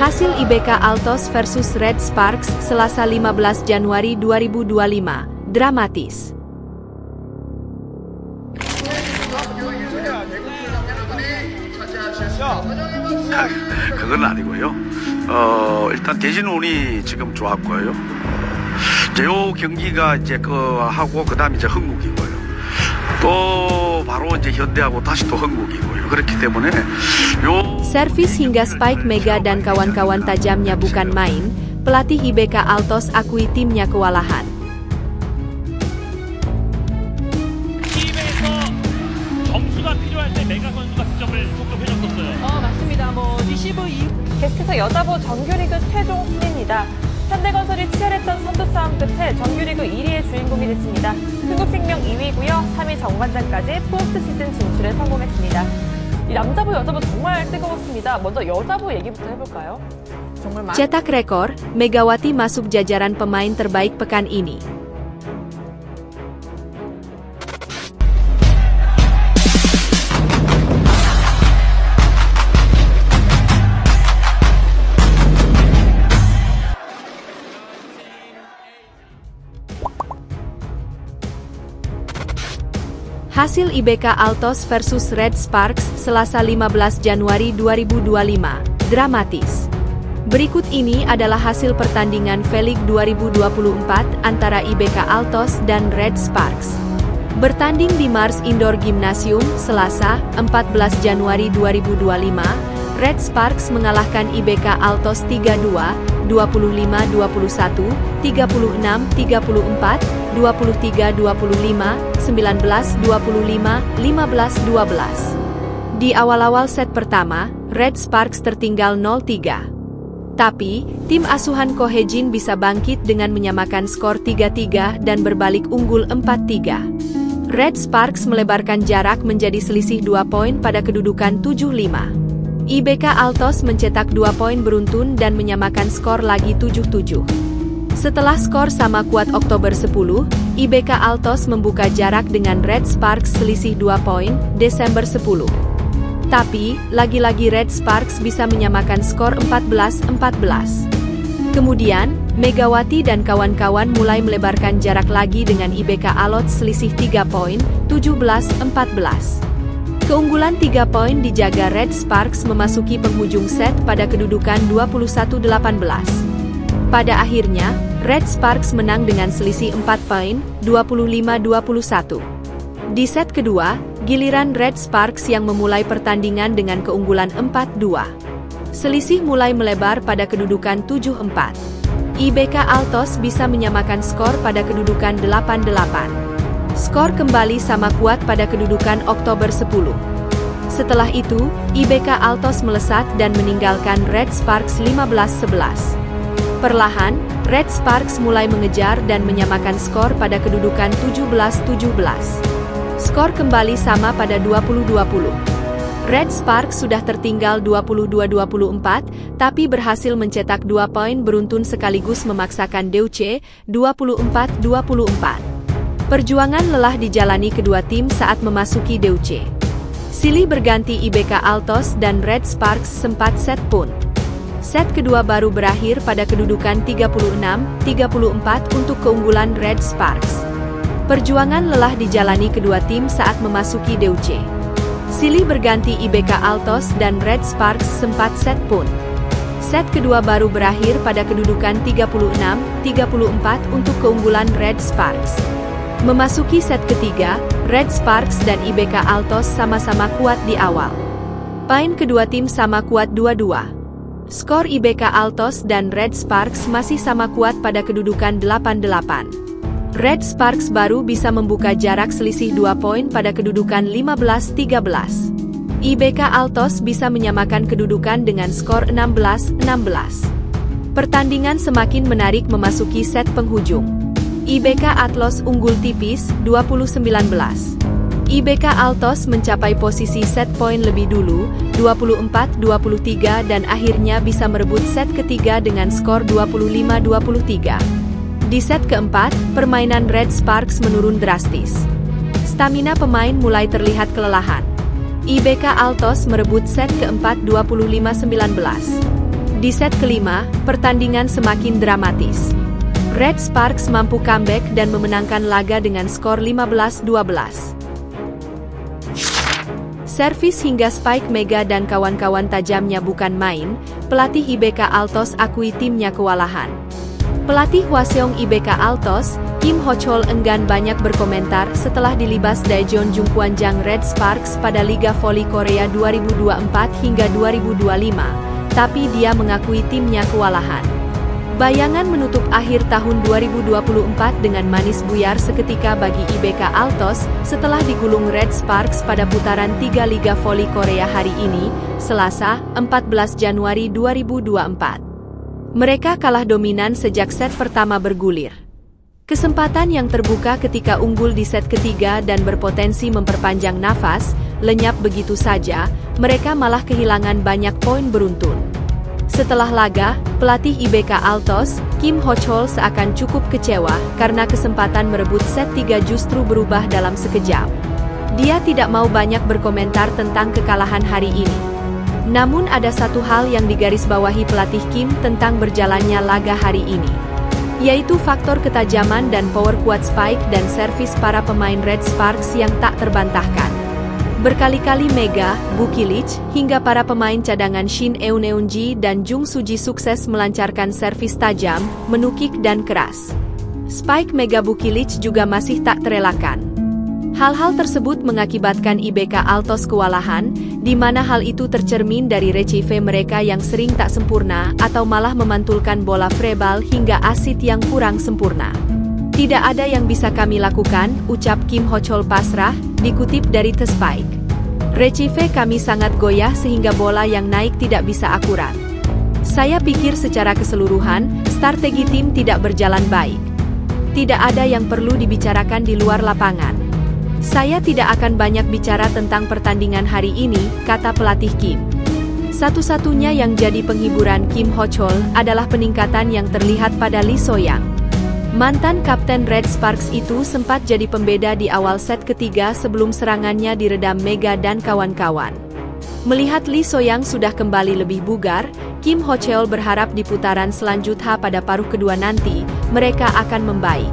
Hasil IBK Altos versus Red Sparks Selasa 15 Januari 2025, dramatis. 그건 아니고요. 일단 대진운이 지금 좋았고요. 요 경기가 이제 하고 그다음 이제 흥국이고요. 또 바로 이제 현대하고 다시 또 흥국이고요. 그렇기 때문에 Servis hingga spike Mega dan kawan-kawan tajamnya bukan main. Pelatih IBK Altos akui timnya kewalahan. 팀에서 점수가 필요할 때 메가 선수가 득점을 조금 해줬었어요. 맞습니다. 리시브 이후 계속해서 여자부 정규리그 최종 순위입니다. 현대건설이 치열했던 선두 싸움 끝에 정규리그 1위의 주인공이 됐습니다. 흥국생명 2위고요. 3위 정관장까지 포스트 시즌 진출에 성공했습니다. 이 남자부 여자부 정말 뜨거웠습니다. 먼저 여자부 얘기부터 해볼까요? 정말 Cetak rekor, Megawati masuk jajaran pemain terbaik pekan ini. Hasil IBK Altos versus Red Sparks Selasa 15 Januari 2025, dramatis. Berikut ini adalah hasil pertandingan V-League 2024 antara IBK Altos dan Red Sparks. Bertanding di Mars Indoor Gymnasium Selasa 14 Januari 2025, Red Sparks mengalahkan IBK Altos 3-2, 25-21, 36-34, 23-25, 19-25, 15-12. Di awal-awal set pertama, Red Sparks tertinggal 0-3. Tapi, tim asuhan Ko Hye-jin bisa bangkit dengan menyamakan skor 3-3 dan berbalik unggul 4-3. Red Sparks melebarkan jarak menjadi selisih 2 poin pada kedudukan 7-5. IBK Altos mencetak 2 poin beruntun dan menyamakan skor lagi 7-7. Setelah skor sama kuat Oktober 10, IBK Altos membuka jarak dengan Red Sparks selisih 2 poin, Desember 10. Tapi, lagi-lagi Red Sparks bisa menyamakan skor 14-14. Kemudian, Megawati dan kawan-kawan mulai melebarkan jarak lagi dengan IBK Altos selisih 3 poin, 17-14. Keunggulan 3 poin dijaga Red Sparks memasuki penghujung set pada kedudukan 21-18. Pada akhirnya, Red Sparks menang dengan selisih 4 poin, 25-21. Di set kedua, giliran Red Sparks yang memulai pertandingan dengan keunggulan 4-2. Selisih mulai melebar pada kedudukan 7-4. IBK Altos bisa menyamakan skor pada kedudukan 8-8. Skor kembali sama kuat pada kedudukan Oktober 10. Setelah itu, IBK Altos melesat dan meninggalkan Red Sparks 15-11. Perlahan, Red Sparks mulai mengejar dan menyamakan skor pada kedudukan 17-17. Skor kembali sama pada 20-20. Red Sparks sudah tertinggal 22-24, tapi berhasil mencetak 2 poin beruntun sekaligus memaksakan Deutsche 24-24. Perjuangan lelah dijalani kedua tim saat memasuki Deutsche. Silih berganti IBK Altos dan Red Sparks sempat set pun. Set kedua baru berakhir pada kedudukan 36-34 untuk keunggulan Red Sparks. Perjuangan lelah dijalani kedua tim saat memasuki Deutsche. Silih berganti IBK Altos dan Red Sparks sempat set pun. Set kedua baru berakhir pada kedudukan 36-34 untuk keunggulan Red Sparks. Memasuki set ketiga, Red Sparks dan IBK Altos sama-sama kuat di awal. Poin kedua tim sama kuat 2-2. Skor IBK Altos dan Red Sparks masih sama kuat pada kedudukan 8-8. Red Sparks baru bisa membuka jarak selisih 2 poin pada kedudukan 15-13. IBK Altos bisa menyamakan kedudukan dengan skor 16-16. Pertandingan semakin menarik memasuki set penghujung. IBK Altos unggul tipis, 20-19. IBK Altos mencapai posisi set poin lebih dulu, 24-23 dan akhirnya bisa merebut set ketiga dengan skor 25-23. Di set keempat, permainan Red Sparks menurun drastis. Stamina pemain mulai terlihat kelelahan. IBK Altos merebut set keempat 25-19. Di set kelima, pertandingan semakin dramatis. Red Sparks mampu comeback dan memenangkan laga dengan skor 15-12. Servis hingga spike Mega dan kawan-kawan tajamnya bukan main, pelatih IBK Altos akui timnya kewalahan. Pelatih Hwaseong IBK Altos, Kim Ho-chol enggan banyak berkomentar setelah dilibas Daejeon Jungkwanjang Red Sparks pada Liga Voli Korea 2024 hingga 2025, tapi dia mengakui timnya kewalahan. Bayangan menutup akhir tahun 2024 dengan manis buyar seketika bagi IBK Altos setelah digulung Red Sparks pada putaran 3 Liga Voli Korea hari ini, Selasa, 14 Januari 2024. Mereka kalah dominan sejak set pertama bergulir. Kesempatan yang terbuka ketika unggul di set ketiga dan berpotensi memperpanjang nafas, lenyap begitu saja, mereka malah kehilangan banyak poin beruntun. Setelah laga, pelatih IBK Altos, Kim Ho-chol seakan cukup kecewa karena kesempatan merebut set 3 justru berubah dalam sekejap. Dia tidak mau banyak berkomentar tentang kekalahan hari ini. Namun ada satu hal yang digarisbawahi pelatih Kim tentang berjalannya laga hari ini, yaitu faktor ketajaman dan power kuat spike dan servis para pemain Red Sparks yang tak terbantahkan. Berkali-kali Mega, Bukilich, hingga para pemain cadangan Shin Eun-eunji dan Jung Suji sukses melancarkan servis tajam, menukik dan keras. Spike Mega Bukilich juga masih tak terelakkan. Hal-hal tersebut mengakibatkan IBK Altos kewalahan, di mana hal itu tercermin dari receive mereka yang sering tak sempurna atau malah memantulkan bola freeball hingga asit yang kurang sempurna. Tidak ada yang bisa kami lakukan, ucap Kim Ho-chol pasrah, dikutip dari The Spike. Receive kami sangat goyah sehingga bola yang naik tidak bisa akurat. Saya pikir secara keseluruhan, strategi tim tidak berjalan baik. Tidak ada yang perlu dibicarakan di luar lapangan. Saya tidak akan banyak bicara tentang pertandingan hari ini, kata pelatih Kim. Satu-satunya yang jadi penghiburan Kim Ho-chol adalah peningkatan yang terlihat pada Lee So-young. Mantan kapten Red Sparks itu sempat jadi pembeda di awal set ketiga sebelum serangannya diredam Mega dan kawan-kawan. Melihat Lee So-young sudah kembali lebih bugar, Kim Ho-chol berharap di putaran selanjutnya pada paruh kedua nanti, mereka akan membaik.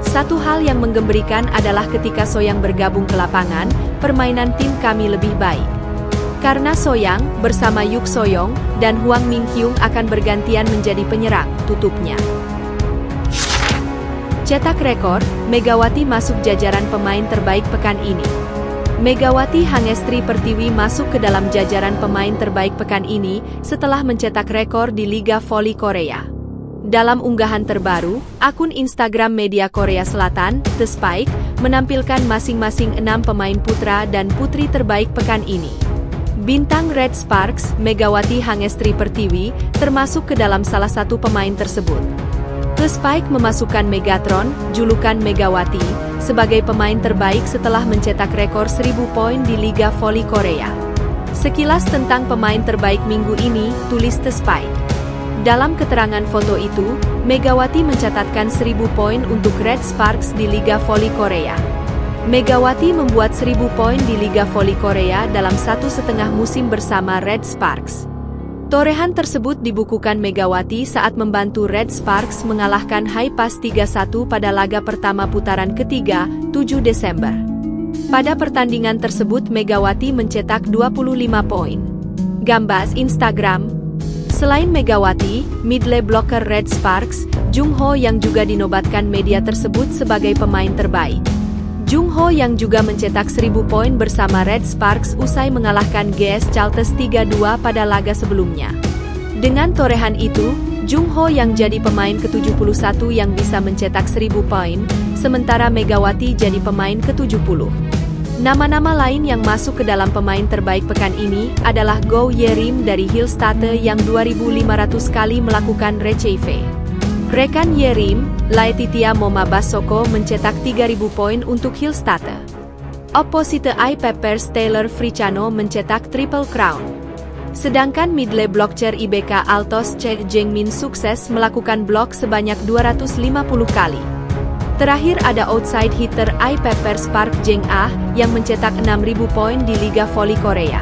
Satu hal yang menggembirakan adalah ketika So-young bergabung ke lapangan, permainan tim kami lebih baik. Karena So-young, bersama Yuk So-young, dan Hwang Min-kyung akan bergantian menjadi penyerang, tutupnya. Cetak rekor, Megawati masuk jajaran pemain terbaik pekan ini. Megawati Hangestri Pertiwi masuk ke dalam jajaran pemain terbaik pekan ini setelah mencetak rekor di Liga Voli Korea. Dalam unggahan terbaru, akun Instagram media Korea Selatan, The Spike, menampilkan masing-masing 6 pemain putra dan putri terbaik pekan ini. Bintang Red Sparks, Megawati Hangestri Pertiwi, termasuk ke dalam salah satu pemain tersebut. The Spike memasukkan Megatron, julukan Megawati, sebagai pemain terbaik setelah mencetak rekor 1000 poin di Liga Voli Korea. Sekilas tentang pemain terbaik minggu ini, tulis The Spike. Dalam keterangan foto itu, Megawati mencatatkan 1000 poin untuk Red Sparks di Liga Voli Korea. Megawati membuat 1000 poin di Liga Voli Korea dalam 1,5 musim bersama Red Sparks. Torehan tersebut dibukukan Megawati saat membantu Red Sparks mengalahkan Haipas 3-1 pada laga pertama putaran ketiga, 7 Desember. Pada pertandingan tersebut Megawati mencetak 25 poin. Gambas Instagram. Selain Megawati, middle blocker Red Sparks, Jung Ho yang juga dinobatkan media tersebut sebagai pemain terbaik. Jung Ho yang juga mencetak 1000 poin bersama Red Sparks usai mengalahkan GS Chalters 3-2 pada laga sebelumnya. Dengan torehan itu, Jung Ho yang jadi pemain ke-71 yang bisa mencetak 1000 poin, sementara Megawati jadi pemain ke-70. Nama-nama lain yang masuk ke dalam pemain terbaik pekan ini adalah Go Ye-rim dari Hillstate yang 2500 kali melakukan receive. Rekan Ye-rim, Laetitia Moma Basoko mencetak 3000 poin untuk Hillstate. Opposite I Peppers Taylor Fricano mencetak Triple Crown. Sedangkan middle blocker IBK Altos Che Jengmin sukses melakukan blok sebanyak 250 kali. Terakhir ada outside hitter I Peppers Park Jeng Ah yang mencetak 6000 poin di Liga Voli Korea.